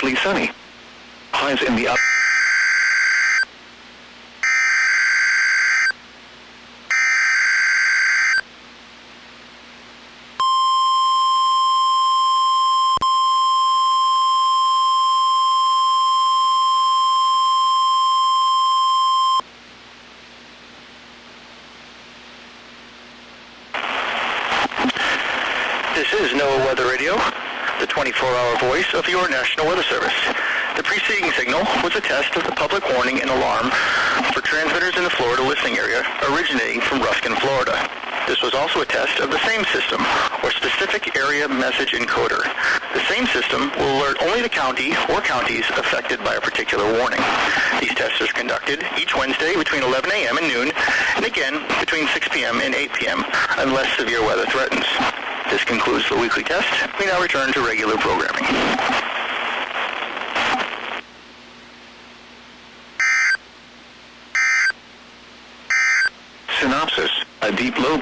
mostly sunny. Highs in the up. This is NOAA Weather Radio, the 24-hour voice of your National Weather Service. The preceding signal was a test of the public warning and alarm for transmitters in the Florida listening area originating from Ruskin, Florida. This was also a test of the same system, or specific area message encoder. The same system will alert only the county or counties affected by a particular warning. These tests are conducted each Wednesday between 11 a.m. and noon, and again between 6 p.m. and 8 p.m. unless severe weather threatens. This concludes the weekly test. We now return to regular programming. Synopsis. A deep low